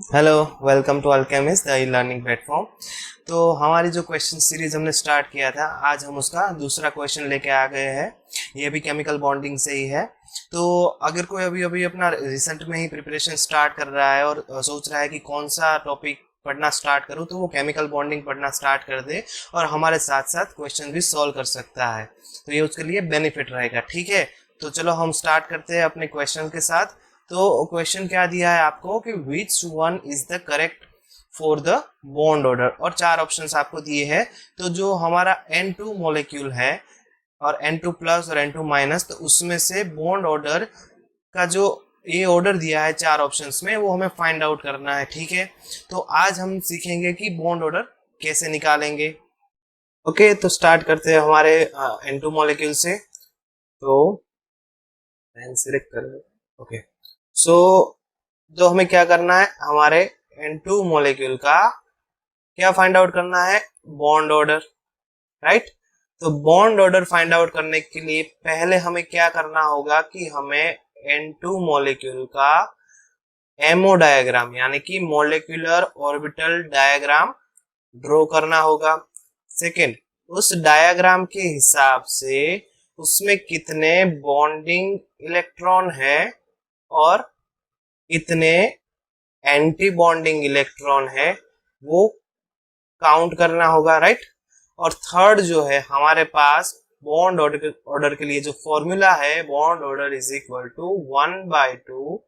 Hello, welcome to Alchemist the learning platform. तो हमारी जो क्वेश्चन सीरीज हमने स्टार्ट किया था, आज हम उसका दूसरा क्वेश्चन लेके आ गए हैं। ये भी केमिकल बॉन्डिंग से ही है। तो अगर कोई अभी अभी अपना रिसेंट में ही प्रिपरेशन स्टार्ट कर रहा है और सोच रहा है कि कौन सा टॉपिक पढ़ना स्टार्ट करूं, तो वो केमिकल बॉन्डिंग पढ़ना स्टार्ट कर दे और हमारे साथ साथ क्वेश्चन भी सॉल्व कर सकता है। तो ये उसके लिए बेनिफिट रहेगा। ठीक है, तो चलो हम स्टार्ट करते हैं अपने क्वेश्चन के साथ। तो क्वेश्चन क्या दिया है आपको कि which one is the correct for the bond order, और चार ऑप्शंस आपको दिए हैं। तो जो हमारा N2 मॉलिक्यूल है और N2 प्लस और N2 माइनस, तो उसमें से बॉन्ड ऑर्डर का जो ये ऑर्डर दिया है चार ऑप्शंस में, वो हमें फाइंड आउट करना है। ठीक है, तो आज हम सीखेंगे कि बॉन्ड ऑर्डर कैसे निकालेंगे। ओके, तो स्टार्ट करते हैं हमारे N2 मॉलिक्यूल से। तो सिलेक्ट कर लो। ओके, सो तो हमें क्या करना है, हमारे N2 मॉलिक्यूल का क्या फाइंड आउट करना है, बॉन्ड ऑर्डर। राइट, तो बॉन्ड ऑर्डर फाइंड आउट करने के लिए पहले हमें क्या करना होगा कि हमें N2 मॉलिक्यूल का एमओ डायग्राम यानी कि मॉलिक्यूलर ऑर्बिटल डायग्राम ड्रॉ करना होगा। सेकेंड, उस डायग्राम के हिसाब से उसमें कितने बॉन्डिंग इलेक्ट्रॉन है और कितने एंटी बॉन्डिंग इलेक्ट्रॉन है वो काउंट करना होगा। राइट, और थर्ड जो है हमारे पास बॉन्ड ऑर्डर के लिए जो फॉर्मूला है, bond order is equal to 1/2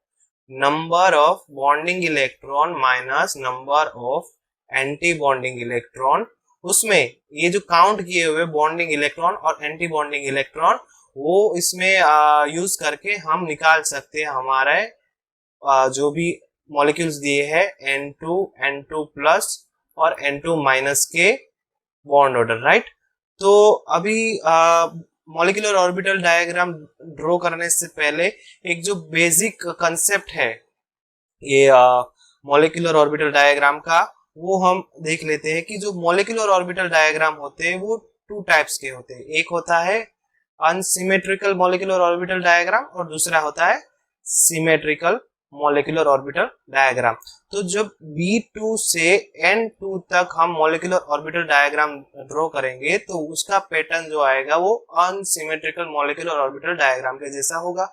number of bonding electron minus number of antibonding electron. उसमें ये जो काउंट किए हुए बॉन्डिंग इलेक्ट्रॉन और एंटी बॉन्डिंग इलेक्ट्रॉन, वो इसमें यूज करके हम निकाल सकते हैं हमारे जो भी मॉलिक्यूल्स दिए हैं N2, N2 प्लस और N2 माइनस के बॉन्ड ऑर्डर। राइट, तो अभी मॉलिक्यूलर ऑर्बिटल डायग्राम ड्रॉ करने से पहले एक जो बेसिक कंसेप्ट है ये मॉलिक्यूलर ऑर्बिटल डायग्राम का, वो हम देख लेते हैं कि जो मॉलिक्यूलर ऑर्बिटल डायग्राम होते हैं वो टू टाइप्स के होते हैं। एक होता है अनसिमेट्रिकल मॉलिक्यूलर ऑर्बिटल डायग्राम और दूसरा होता है सिमेट्रिकल मॉलिक्यूलर ऑर्बिटल डायग्राम। तो जब B2 से N2 तक हम मॉलिक्यूलर ऑर्बिटल डायग्राम ड्रॉ करेंगे तो उसका पैटर्न जो आएगा वो अनसिमेट्रिकल मॉलिक्यूलर ऑर्बिटल डायग्राम के जैसा होगा।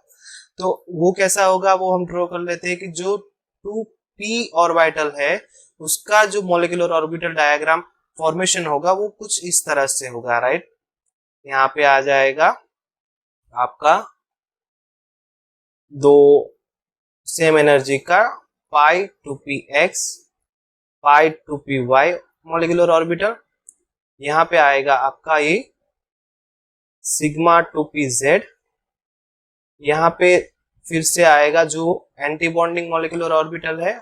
तो वो कैसा होगा वो हम ड्रॉ कर लेते हैं कि जो 2p ऑर्बिटल है उसका जो मॉलिक्यूलर ऑर्बिटल डायग्राम फॉर्मेशन होगा वो कुछ इस तरह से होगा। राइट, यहाँ पे आ जाएगा आपका दो सेम एनर्जी का π2px π2py मॉलिक्यूलर ऑर्बिटल। यहाँ पे आएगा आपका ये σ2pz। यहाँ पे फिर से आएगा जो एंटी बॉन्डिंग मॉलिक्यूलर ऑर्बिटल है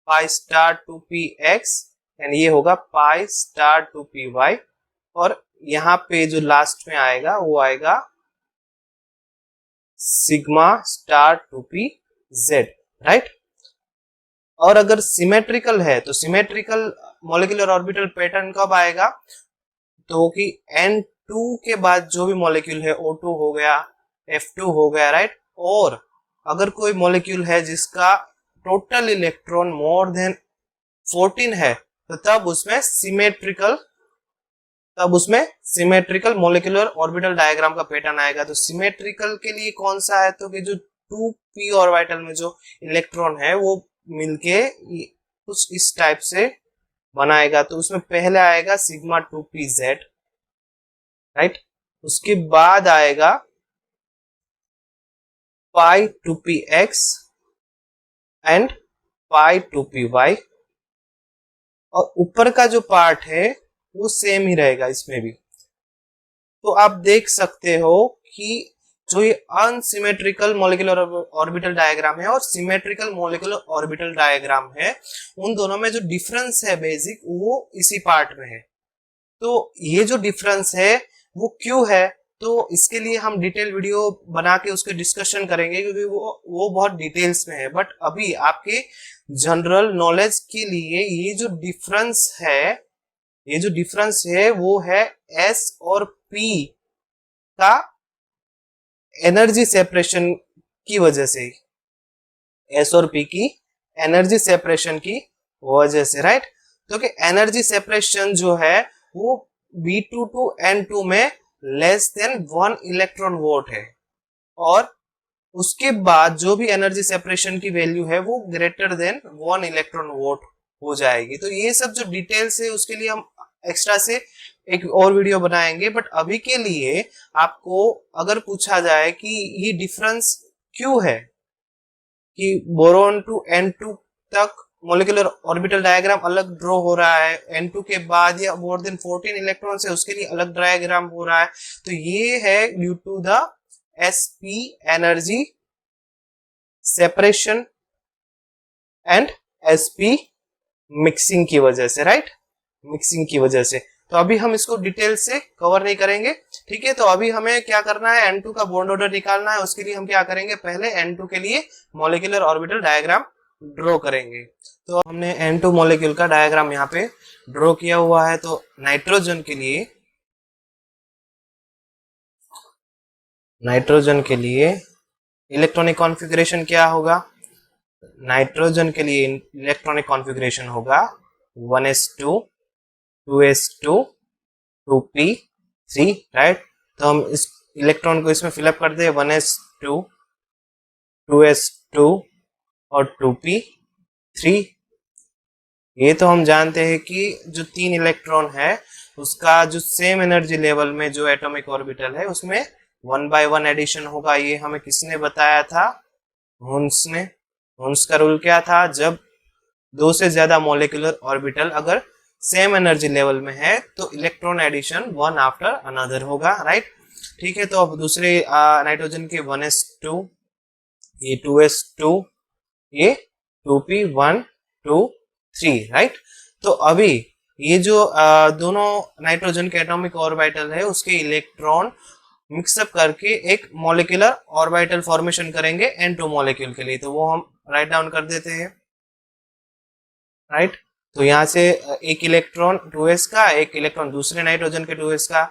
π2px एंड ये होगा π2py। और यहाँ पे जो लास्ट में आएगा वो आएगा σ2pz। राइट, और अगर सिमेट्रिकल है तो सिमेट्रिकल मॉलिक्यूलर ऑर्बिटल पैटर्न कब आएगा, तो कि N2 के बाद जो भी मॉलिक्यूल है O2 हो गया, F2 हो गया। राइट, और अगर कोई मॉलिक्यूल है जिसका टोटल इलेक्ट्रॉन मोर देन 14 है तो तब उसमें सिमेट्रिकल मॉलिक्यूलर ऑर्बिटल डायग्राम का पैटर्न आएगा। तो सिमेट्रिकल के लिए कौन सा है, तो कि जो 2p ऑर्बिटल में जो इलेक्ट्रॉन है वो मिलके कुछ इस टाइप से बनाएगा। तो उसमें पहले आएगा σ2pz। राइट, उसके बाद आएगा π2px एंड π2py, और ऊपर का जो पार्ट है वो सेम ही रहेगा इसमें भी। तो आप देख सकते हो कि जो ये अनसिमेट्रिकल मॉलिक्यूलर ऑर्बिटल डायग्राम है और सिमेट्रिकल मॉलिक्यूलर ऑर्बिटल डायग्राम है, उन दोनों में जो डिफरेंस है बेसिक वो इसी पार्ट में है। तो ये जो डिफरेंस है वो क्यों है, तो इसके लिए हम डिटेल वीडियो बना के उसके डिस्कशन करेंगे क्योंकि वो बहुत डिटेल्स में है। बट अभी आपके जनरल नॉलेज के लिए ये जो डिफरेंस है वो है S और P का एनर्जी सेपरेशन की वजह से। S और P की एनर्जी सेपरेशन की वजह से, राइट। तो कि एनर्जी सेपरेशन जो है वो B2 टू N2 में लेस देन 1 इलेक्ट्रॉन वोल्ट है, और उसके बाद जो भी एनर्जी सेपरेशन की वैल्यू है वो ग्रेटर देन 1 इलेक्ट्रॉन वोल्ट हो जाएगी। तो ये सब जो डिटेल्स है उसके लिए हम एक्स्ट्रा से एक और वीडियो बनाएंगे, बट अभी के लिए आपको अगर पूछा जाए कि ये डिफरेंस क्यों है कि बोरोन टू N2 तक मोलिकुलर ऑर्बिटल डायग्राम अलग ड्रॉ हो रहा है, N2 के बाद या मोर देन 14 इलेक्ट्रॉन से उसके लिए अलग डायग्राम हो रहा है, तो ये है due to the sp energy separation and sp mixing की वजह से, राइट, मिक्सिंग की वजह से। तो अभी हम इसको डिटेल से कवर नहीं करेंगे, ठीक है। तो अभी हमें क्या करना है, N2 का बॉन्ड ऑर्डर निकालना है। उसके लिए हम क्या करेंगे, पहले N2 के लिए मॉलिक्यूलर ऑर्बिटल डायग्राम ड्रॉ करेंगे। तो हमने N2 मॉलिक्यूल का डायग्राम यहाँ पे ड्रॉ किया हुआ है। तो नाइट्रोजन के लिए इलेक्ट्रॉनिक कॉन्फ़िगरेशन क्या होगा, नाइट्रोजन के लिए इलेक्ट्रॉनिक कॉन्फ़िगरेशन होगा 1s2 2s2 2p3, राइट। तो हम इस इलेक्ट्रॉन को इसमें फिलअप कर दे 1s2 2s2 और 2p3। ये तो हम जानते हैं कि जो 3 इलेक्ट्रॉन है उसका जो सेम एनर्जी लेवल में जो एटॉमिक ऑर्बिटल है उसमें 1 by 1 एडिशन होगा। ये हमें किसने बताया था, हुन्स ने। हुन्स का रूल क्या था, जब 2 से ज्यादा मॉलिक्यूलर ऑर्बिटल अगर सेम एनर्जी लेवल में है तो electron addition one after another होगा, राइट। ठीक है। तो अब दूसरे नाइट्रोजन के 1s2 ये 2s2 ये 2p1 2 3, राइट। तो अभी ये जो दोनों नाइट्रोजन के एटॉमिक ऑर्बिटल है उसके इलेक्ट्रॉन मिक्सअप करके एक मॉलिक्यूलर ऑर्बिटल फॉर्मेशन करेंगे N2 मॉलिक्यूल के लिए। तो वो हम राइट डाउन कर देते हैं, राइट। तो यहाँ से एक इलेक्ट्रॉन 2s का, एक इलेक्ट्रॉन दूसरे नाइट्रोजन के 2s का,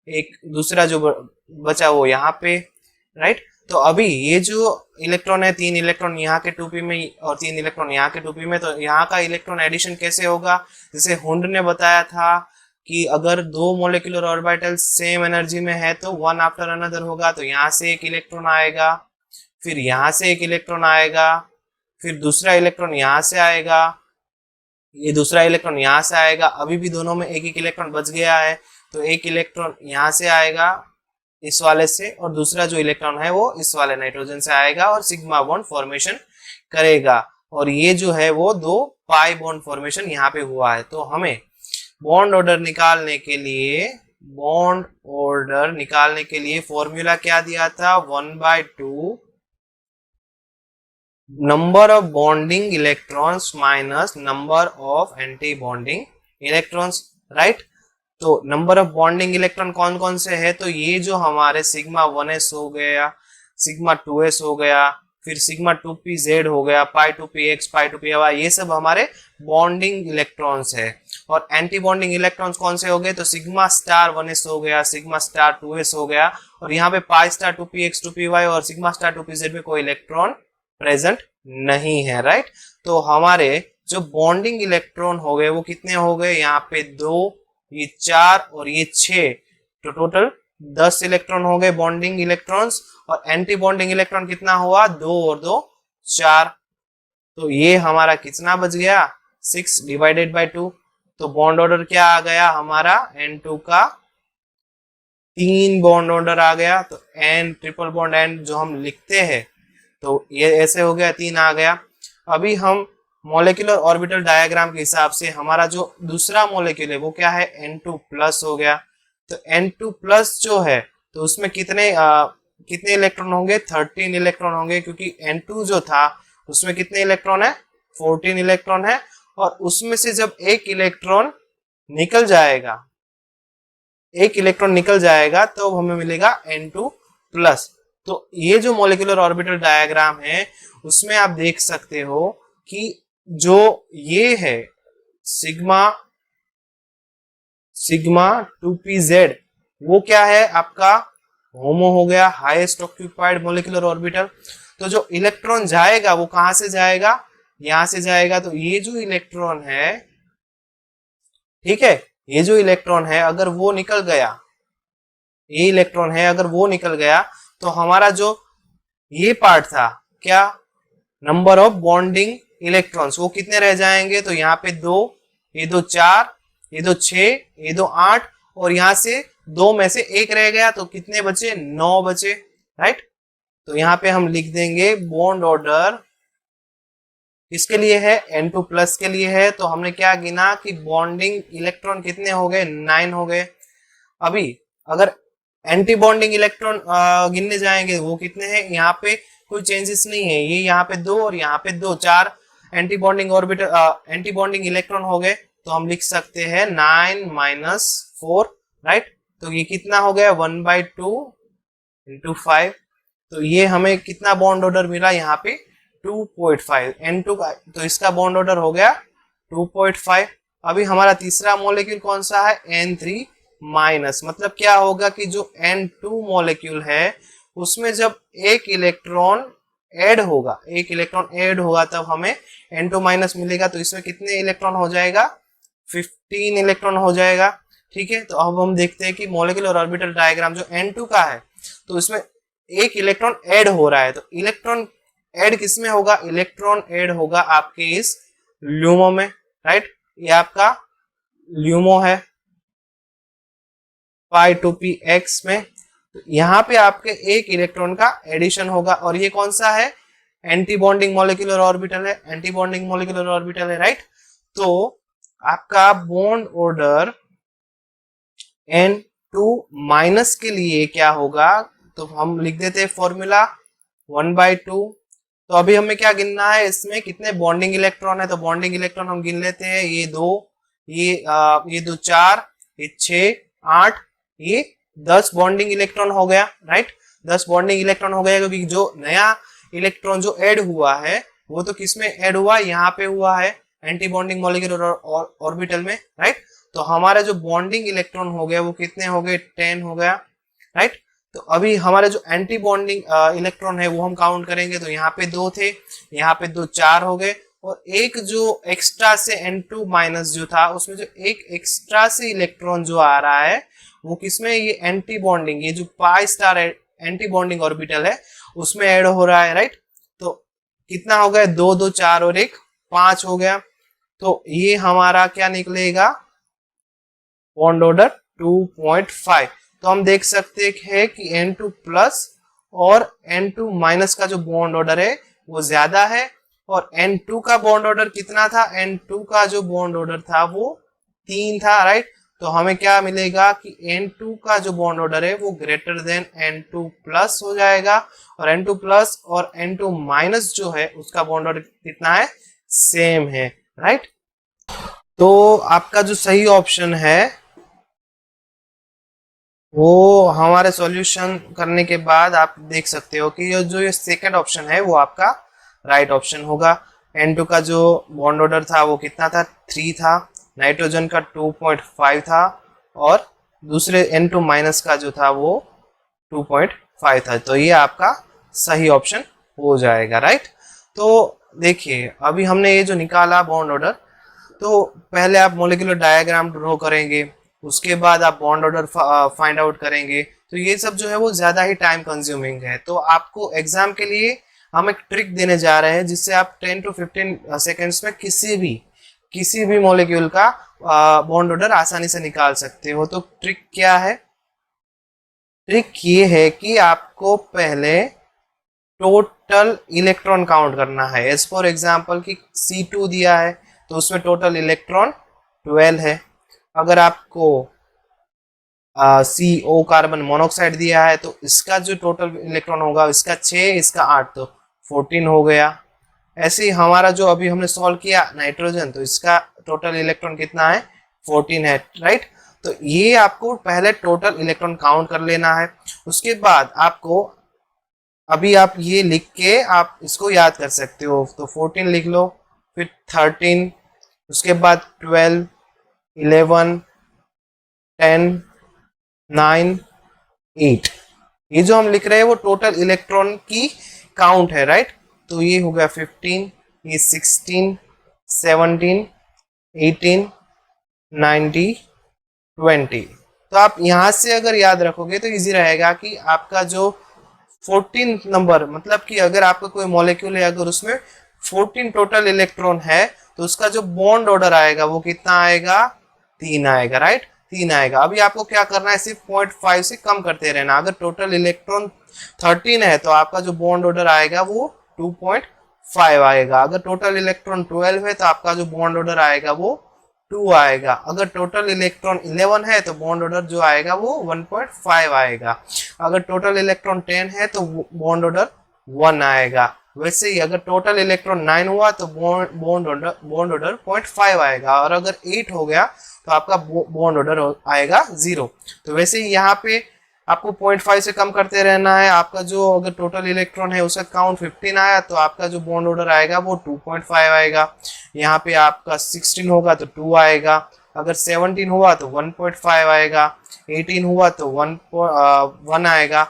एक दूसरा जो बचा वो यहाँ पे, राइट। तो अभी ये जो इलेक्ट्रॉन है 3 इलेक्ट्रॉन यहाँ के 2p में और 3 इलेक्ट्रॉन यहाँ के 2p में, तो यहाँ का इलेक्ट्रॉन एडिशन कैसे होगा, जैसे हुंड ने बताया था कि अगर 2 मोलिकुलर ऑर्बिटल सेम एनर्जी में है तो वन आफ्टर अनदर होगा। तो यहाँ से एक इलेक्ट्रॉन आएगा, फिर यहाँ से एक इलेक्ट्रॉन आएगा, फिर दूसरा इलेक्ट्रॉन यहाँ से आएगा, ये दूसरा इलेक्ट्रॉन यहाँ से आएगा। अभी भी दोनों में एक एक इलेक्ट्रॉन बच गया है, तो एक इलेक्ट्रॉन यहाँ से आएगा इस वाले से, और दूसरा जो इलेक्ट्रॉन है वो इस वाले नाइट्रोजन से आएगा और सिग्मा बॉन्ड फॉर्मेशन करेगा। और ये जो है वो 2 पाई बॉन्ड फॉर्मेशन यहाँ पे हुआ है। तो हमें बॉन्ड ऑर्डर निकालने के लिए फॉर्मूला क्या दिया था, 1/2 number of bonding electrons minus number of anti bonding electrons, right. तो नंबर ऑफ बॉन्डिंग इलेक्ट्रॉन कौन कौन से है, तो ये जो हमारे सिग्मा 1s हो गया, सिग्मा 2s हो गया, फिर सिग्मा 2pz हो गया, पाई 2px पाई 2py, ये सब हमारे बॉन्डिंग इलेक्ट्रॉन्स है। और एंटी बॉन्डिंग इलेक्ट्रॉन्स कौन से हो गए, तो सिग्मा स्टार 1s हो गया, सिग्मा स्टार 2s हो गया, और यहाँ पे पाई स्टार 2px 2py और सिग्मा स्टार 2pz में कोई इलेक्ट्रॉन प्रेजेंट नहीं है, राइट। तो हमारे जो बॉन्डिंग इलेक्ट्रॉन हो गए वो कितने हो गए, यहाँ पे 2, ये 4 और ये 6, तो टोटल 10 इलेक्ट्रॉन हो गए बॉन्डिंग इलेक्ट्रॉन्स। और एंटी बॉन्डिंग इलेक्ट्रॉन कितना हुआ, 2 और 2 4, तो ये हमारा कितना बच गया, 6 डिवाइडेड बाय 2। तो बॉन्ड ऑर्डर क्या आ गया हमारा, N2 का 3 बॉन्ड ऑर्डर आ गया। तो N ट्रिपल बॉन्ड N जो हम लिखते हैं तो ये ऐसे हो गया, 3 आ गया। अभी हम मॉलिक्यूलर ऑर्बिटल डायग्राम के हिसाब से हमारा जो दूसरा मॉलिक्यूल है वो क्या है, N2 प्लस हो गया। तो N2 प्लस जो है तो उसमें कितने इलेक्ट्रॉन होंगे, 13 इलेक्ट्रॉन होंगे, क्योंकि N2 जो था उसमें कितने इलेक्ट्रॉन है, 14 इलेक्ट्रॉन है। और उसमें से जब एक इलेक्ट्रॉन निकल जाएगा तो हमें मिलेगा N2 प्लस। तो ये जो मॉलिक्यूलर ऑर्बिटल डायग्राम है उसमें आप देख सकते हो कि जो ये है सिग्मा 2pz वो क्या है, आपका होमो हो गया, हाईएस्ट ऑक्यूपाइड मॉलिक्यूलर ऑर्बिटल। तो जो इलेक्ट्रॉन जाएगा वो कहां से जाएगा, यहां से जाएगा तो ये जो इलेक्ट्रॉन है, ठीक है, ये जो इलेक्ट्रॉन है अगर वो निकल गया, ये इलेक्ट्रॉन है अगर वो निकल गया तो हमारा जो ये पार्ट था क्या, नंबर ऑफ बॉन्डिंग इलेक्ट्रॉन्स, वो कितने रह जाएंगे, तो यहाँ पे 2, ये 2 4, ये 2 6, ये 2 8, और यहां से 2 में से 1 रह गया तो कितने बचे, 9 बचे, राइट। तो यहाँ पे हम लिख देंगे बॉन्ड ऑर्डर किसके लिए है, N2 प्लस के लिए है। तो हमने क्या गिना कि बॉन्डिंग इलेक्ट्रॉन कितने हो गए, 9 हो गए। अभी अगर एंटी बॉन्डिंग इलेक्ट्रॉन गिनने जाएंगे वो कितने हैं, यहाँ पे कोई चेंजेस नहीं है, ये यहाँ पे 2 और यहाँ पे 2, 4 anti bonding orbital anti bonding electron हो गए। तो हम लिख सकते हैं 9 माइनस 4, राइट। तो ये कितना हो गया, 1/2 इंटू 5। तो ये हमें कितना बॉन्ड ऑर्डर मिला यहाँ पे, 2.5 N2 का, तो इसका बॉन्ड ऑर्डर हो गया 2.5। अभी हमारा तीसरा मॉलिक्यूल कौन सा है, N3 माइनस, मतलब क्या होगा कि जो N2 मॉलिक्यूल है उसमें जब एक इलेक्ट्रॉन ऐड होगा तब हमें N2 माइनस मिलेगा। तो इसमें कितने इलेक्ट्रॉन हो जाएगा, 15 इलेक्ट्रॉन हो जाएगा, ठीक है। तो अब हम देखते हैं कि मॉलिक्यूलर ऑर्बिटल डायग्राम जो N2 का है तो इसमें एक इलेक्ट्रॉन ऐड हो रहा है, तो इलेक्ट्रॉन ऐड किसमें होगा, इलेक्ट्रॉन ऐड होगा आपके इस ल्यूमो में, राइट। ये आपका ल्यूमो है phi2px में, तो यहाँ पे आपके एक इलेक्ट्रॉन का एडिशन होगा, और ये कौन सा है, एंटी बॉन्डिंग मॉलिक्यूलर ऑर्बिटल है, एंटी बॉन्डिंग मॉलिक्यूलर ऑर्बिटल है, राइट। तो आपका बॉन्ड ऑर्डर N2 माइनस के लिए क्या होगा, तो हम लिख देते हैं फॉर्मूला 1/2। तो अभी हमें क्या गिनना है, इसमें कितने बॉन्डिंग इलेक्ट्रॉन है, तो बॉन्डिंग इलेक्ट्रॉन हम गिन लेते हैं, ये 2, ये 2 4, ये 6 8, ये 10 बॉन्डिंग इलेक्ट्रॉन हो गया, राइट। 10 बॉन्डिंग इलेक्ट्रॉन हो गया, क्योंकि जो नया इलेक्ट्रॉन जो ऐड हुआ है वो तो किसमें ऐड हुआ, यहाँ पे हुआ है एंटी बॉन्डिंग मॉलिक्यूलर ऑर्बिटल में, राइट। तो हमारा जो बॉन्डिंग इलेक्ट्रॉन हो गया वो कितने हो गए, 10 हो गया, राइट। तो अभी हमारे जो एंटी बॉन्डिंग इलेक्ट्रॉन है वो हम काउंट करेंगे, तो यहाँ पे 2 थे, यहाँ पे 2 4 हो गए, और एक जो एक्स्ट्रा से N2 माइनस जो था उसमें जो एक एक्स्ट्रा से इलेक्ट्रॉन जो आ रहा है वो किसमें, ये एंटी बॉन्डिंग, ये जो pi star anti bonding orbital है उसमें ऐड हो रहा है, राइट। तो कितना हो गया, 2 2 4 और 1 5 हो गया। तो ये हमारा क्या निकलेगा, बॉन्ड ऑर्डर 2.5। तो हम देख सकते हैं कि N2 प्लस और N2 माइनस का जो बॉन्ड ऑर्डर है वो ज्यादा है, और N2 का बॉन्ड ऑर्डर कितना था, N2 का जो बॉन्ड ऑर्डर था वो 3 था, राइट। तो हमें क्या मिलेगा कि N2 का जो बॉन्ड ऑर्डर है वो ग्रेटर देन N2 प्लस हो जाएगा, और N2 प्लस और N2 माइनस जो है उसका बॉन्ड ऑर्डर कितना है, सेम है, राइट। तो आपका जो सही ऑप्शन है वो हमारे सॉल्यूशन करने के बाद आप देख सकते हो कि ये सेकंड ऑप्शन है वो आपका राइट ऑप्शन होगा। N2 का जो बॉन्ड ऑर्डर था वो कितना था, 3 था, नाइट्रोजन का 2.5 था, और दूसरे N2 माइनस का जो था वो 2.5 था। तो ये आपका सही ऑप्शन हो जाएगा, राइट। तो देखिए अभी हमने ये जो निकाला बॉन्ड ऑर्डर, तो पहले आप मॉलिक्यूलर डायग्राम ड्रॉ करेंगे, उसके बाद आप बॉन्ड ऑर्डर फाइंड आउट करेंगे, तो ये सब जो है वो ज्यादा ही टाइम कंज्यूमिंग है। तो आपको एग्जाम के लिए हम एक ट्रिक देने जा रहे हैं जिससे आप 10 to 15 सेकेंड्स में किसी भी मॉलिक्यूल का बॉन्ड ऑर्डर आसानी से निकाल सकते हो। तो ट्रिक क्या है, ट्रिक ये है कि आपको पहले टोटल इलेक्ट्रॉन काउंट करना है। एज फॉर एग्जांपल कि C2 दिया है तो उसमें टोटल इलेक्ट्रॉन 12 है। अगर आपको CO कार्बन मोनोऑक्साइड दिया है तो इसका जो टोटल इलेक्ट्रॉन होगा इसका 6, इसका 8, तो 14 हो गया। ऐसे ही हमारा जो अभी हमने सॉल्व किया नाइट्रोजन, तो इसका टोटल इलेक्ट्रॉन कितना है, 14 है, राइट। तो ये आपको पहले टोटल इलेक्ट्रॉन काउंट कर लेना है। उसके बाद आपको अभी आप ये लिख के आप इसको याद कर सकते हो। तो 14 लिख लो, फिर 13, उसके बाद 12, 11, 10, 9, 8, ये जो हम लिख रहे हैं वो टोटल इलेक्ट्रॉन की काउंट है, राइट। तो ये हो गया 15, ये 16, 17, 18, 19, 20। तो आप यहाँ से अगर याद रखोगे तो इजी रहेगा कि आपका जो 14 नंबर, मतलब कि अगर आपका कोई मॉलिक्यूल है, अगर उसमें 14 टोटल इलेक्ट्रॉन है तो उसका जो बॉन्ड ऑर्डर आएगा वो कितना आएगा, 3 आएगा, राइट, 3 आएगा। अभी आपको क्या करना है, सिर्फ 0.5 से कम करते रहना। अगर टोटल इलेक्ट्रॉन 13 है तो आपका जो बॉन्ड ऑर्डर आएगा वो 2.5 आएगा। अगर टोटल इलेक्ट्रॉन 12 है तो आपका जो बॉन्ड ऑर्डर आएगा वो 2 आएगा। अगर टोटल इलेक्ट्रॉन 11 है तो बॉन्ड ऑर्डर जो आएगा वो 1.5 आएगा। अगर टोटल इलेक्ट्रॉन 10 है तो बॉन्ड ऑर्डर 1 आएगा। वैसे ही अगर टोटल इलेक्ट्रॉन 9 हुआ तो बॉन्ड ऑर्डर 0.5 आएगा। और अगर 8 हो गया तो आपका बॉन्ड ऑर्डर आएगा 0। तो वैसे ही यहाँ पे आपको 0.5 से कम करते रहना है। आपका जो अगर टोटल इलेक्ट्रॉन है उसका काउंट 15 आया तो आपका जो बॉन्ड ऑर्डर आएगा वो 2.5 आएगा। यहाँ पे आपका 16 होगा तो 2 आएगा। अगर 17 हुआ तो 1.5 आएगा। 18 हुआ तो 1 आएगा।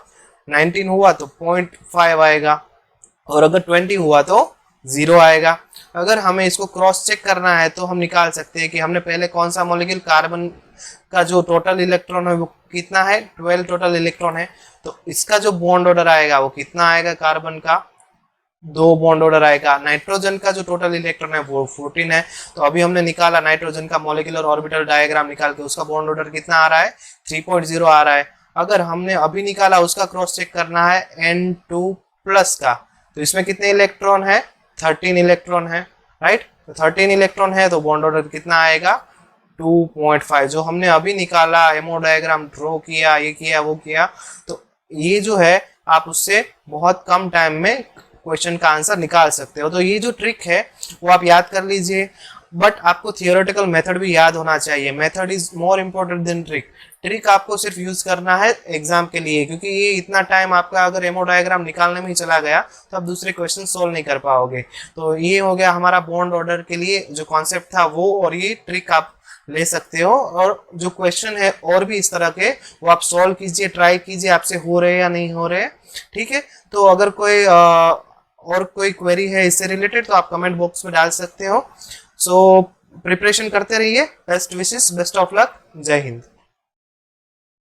19 हुआ तो 0.5 आएगा। और अगर 20 हुआ तो 0 आएगा। अगर हमें इसको क्रॉस चेक करना है तो हम निकाल सकते हैं कि हमने पहले कौन सा मॉलिक्यूल, कार्बन का जो टोटल इलेक्ट्रॉन है वो कितना है, 12 टोटल इलेक्ट्रॉन है, तो इसका जो बॉन्ड ऑर्डर आएगा वो कितना आएगा, कार्बन का 2 बॉन्ड ऑर्डर आएगा। नाइट्रोजन का जो टोटल इलेक्ट्रॉन है वो 14 है। तो अभी हमने निकाला नाइट्रोजन का मॉलिक्यूलर ऑर्बिटल डायग्राम निकाल के, उसका बॉन्ड ऑर्डर कितना आ रहा है, 3.0 आ रहा है। अगर हमने अभी निकाला उसका क्रॉस चेक करना है N2 प्लस का, तो इसमें कितने इलेक्ट्रॉन है, 13 इलेक्ट्रॉन है, राइट। तो 13 इलेक्ट्रॉन है तो बॉन्ड ऑर्डर कितना आएगा, 2.5। जो हमने अभी निकाला, एमओ डायग्राम ड्रॉ किया, ये किया वो किया, तो ये जो है आप उससे बहुत कम टाइम में क्वेश्चन का आंसर निकाल सकते हो। तो ये जो ट्रिक है वो आप याद कर लीजिए, बट आपको थियोरेटिकल मेथड भी याद होना चाहिए। Method is more important then trick. Trick आपको सिर्फ यूज करना है एग्जाम के लिए, क्योंकि ये इतना टाइम आपका अगर एमओ डायग्राम निकालने में ही चला गया तो आप दूसरे क्वेश्चन सोल्व नहीं कर पाओगे। तो ये हो गया हमारा बॉन्ड ऑर्डर के लिए जो कॉन्सेप्ट था वो, और ये ट्रिक आप ले सकते हो। और जो क्वेश्चन है और भी इस तरह के, वो आप सोल्व कीजिए, ट्राई कीजिए आपसे हो रहे या नहीं हो रहे, ठीक है। तो अगर कोई और कोई क्वेरी है इससे रिलेटेड तो आप कमेंट बॉक्स में डाल सकते हो। सो प्रिपरेशन करते रहिए। Best wishes, best of luck, जय हिंद।